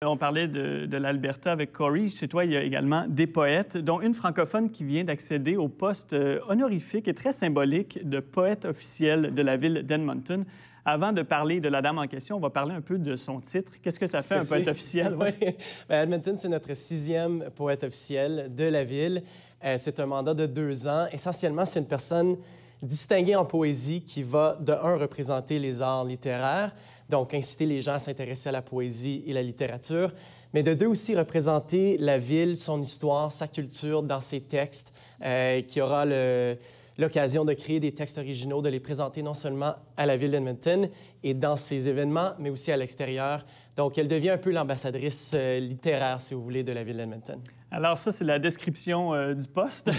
On parlait de l'Alberta avec Corey. Chez toi, il y a également des poètes, dont une francophone qui vient d'accéder au poste honorifique et très symbolique de poète officiel de la ville d'Edmonton. Avant de parler de la dame en question, on va parler un peu de son titre. Qu'est-ce que ça fait, un poète officiel? Oui. Edmonton, c'est notre 6e poète officiel de la ville. C'est un mandat de 2 ans. Essentiellement, c'est une personne distinguée en poésie qui va, de un, représenter les arts littéraires, donc inciter les gens à s'intéresser à la poésie et la littérature, mais de deux, aussi représenter la ville, son histoire, sa culture dans ses textes, qui aura l'occasion de créer des textes originaux, de les présenter non seulement à la ville d'Edmonton et dans ses événements, mais aussi à l'extérieur. Donc, elle devient un peu l'ambassadrice littéraire, si vous voulez, de la ville d'Edmonton. Alors ça, c'est la description du poste.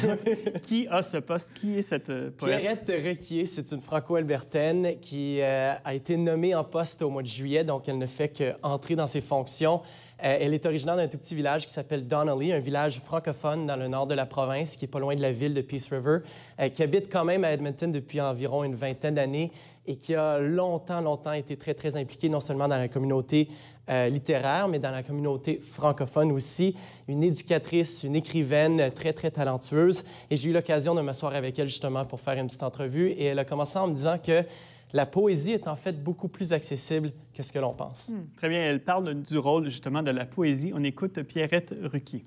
Qui a ce poste? Qui est cette poète? Pierrette Requier, c'est une franco-albertaine qui a été nommée en poste au mois de juillet, donc elle ne fait qu'entrer dans ses fonctions. Elle est originaire d'un tout petit village qui s'appelle Donnelly, un village francophone dans le nord de la province, qui est pas loin de la ville de Peace River, qui habite quand même à Edmonton depuis environ une 20aine d'années et qui a longtemps été très impliquée non seulement dans la communauté littéraire, mais dans la communauté francophone aussi. Une éducatrice, une écrivaine très talentueuse. Et j'ai eu l'occasion de m'asseoir avec elle justement pour faire une petite entrevue. Et elle a commencé en me disant que la poésie est en fait beaucoup plus accessible que ce que l'on pense. Très bien. Elle parle du rôle justement de la poésie. On écoute Pierrette Requier.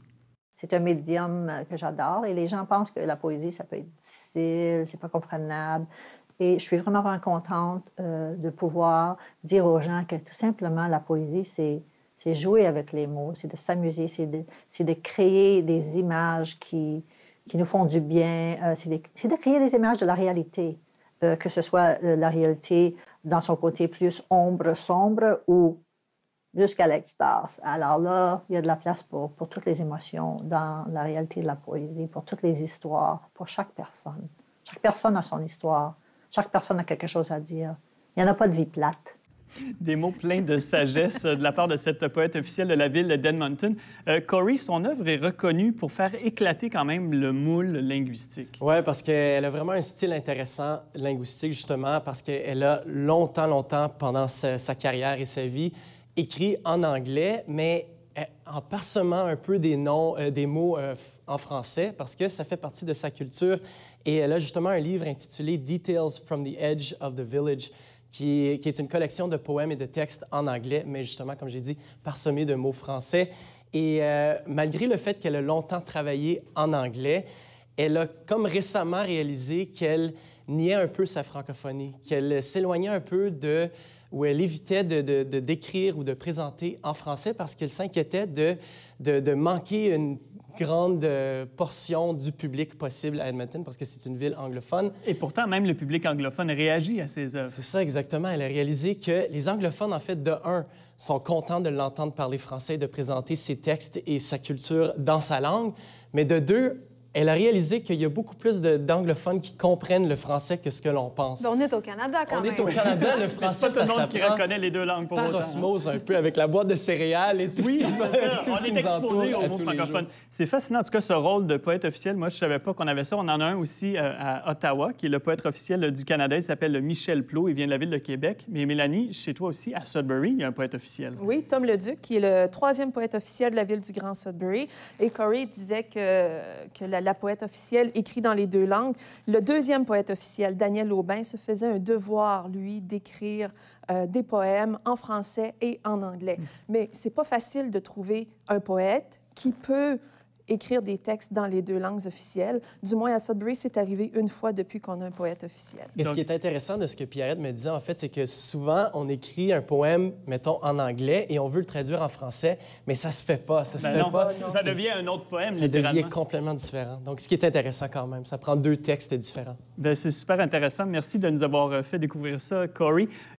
C'est un médium que j'adore et les gens pensent que la poésie, ça peut être difficile, c'est pas comprenable. Et je suis vraiment contente de pouvoir dire aux gens que tout simplement, la poésie, c'est jouer avec les mots, c'est de s'amuser, c'est de créer des images qui nous font du bien, c'est de créer des images de la réalité, que ce soit la réalité dans son côté plus sombre ou jusqu'à l'extase. Alors là, il y a de la place pour toutes les émotions dans la réalité de la poésie, pour toutes les histoires, pour chaque personne. Chaque personne a son histoire. Chaque personne a quelque chose à dire. Il n'y en a pas de vie plate. Des mots pleins de sagesse de la part de cette poète officielle de la ville d'Edmonton. Corey, son œuvre est reconnue pour faire éclater quand même le moule linguistique. Oui, parce qu'elle a vraiment un style intéressant linguistique, justement, parce qu'elle a longtemps, pendant sa carrière et sa vie, écrit en anglais, mais en parsemant un peu des mots en français, parce que ça fait partie de sa culture. Et elle a justement un livre intitulé « Details from the Edge of the Village », qui est une collection de poèmes et de textes en anglais, mais justement, comme j'ai dit, parsemés de mots français. Et malgré le fait qu'elle a longtemps travaillé en anglais, elle a comme récemment réalisé qu'elle niait un peu sa francophonie, qu'elle s'éloignait un peu où elle évitait de décrire ou de présenter en français parce qu'elle s'inquiétait de manquer une grande portion du public possible à Edmonton parce que c'est une ville anglophone. Et pourtant, même le public anglophone réagit à ses œuvres. C'est ça, exactement. Elle a réalisé que les anglophones, en fait, de un, sont contents de l'entendre parler français et de présenter ses textes et sa culture dans sa langue, mais de deux, elle a réalisé qu'il y a beaucoup plus d'anglophones qui comprennent le français que ce que l'on pense. On est au Canada, quand même. On est au Canada, le français, ça s'apprend. C'est pas tout le monde qui reconnaît les deux langues pour par autant. osmose, un peu, avec la boîte de céréales et tout ce qui nous entoure aux mots francophones. C'est fascinant, en tout cas, ce rôle de poète officiel. Moi, je ne savais pas qu'on avait ça. On en a un aussi à Ottawa, qui est le poète officiel du Canada. Il s'appelle Michel Plot. Il vient de la ville de Québec. Mais Mélanie, chez toi aussi, à Sudbury, il y a un poète officiel. Oui, Tom Leduc, qui est le 3e poète officiel de la ville du Grand Sudbury. Et Corey disait que la poète officielle écrit dans les 2 langues. Le 2e poète officiel, Daniel Aubin, se faisait un devoir, lui, d'écrire des poèmes en français et en anglais. Mais c'est pas facile de trouver un poète qui peut écrire des textes dans les 2 langues officielles. Du moins, à Sudbury, c'est arrivé une fois depuis qu'on a un poète officiel. Et ce qui est intéressant de ce que Pierrette me disait, en fait, c'est que souvent, on écrit un poème, mettons, en anglais, et on veut le traduire en français, mais ça se fait pas. Ça se fait pas. Ça devient un autre poème, ça devient complètement différent. Donc, ce qui est intéressant quand même, ça prend 2 textes différents. C'est super intéressant. Merci de nous avoir fait découvrir ça, Corey.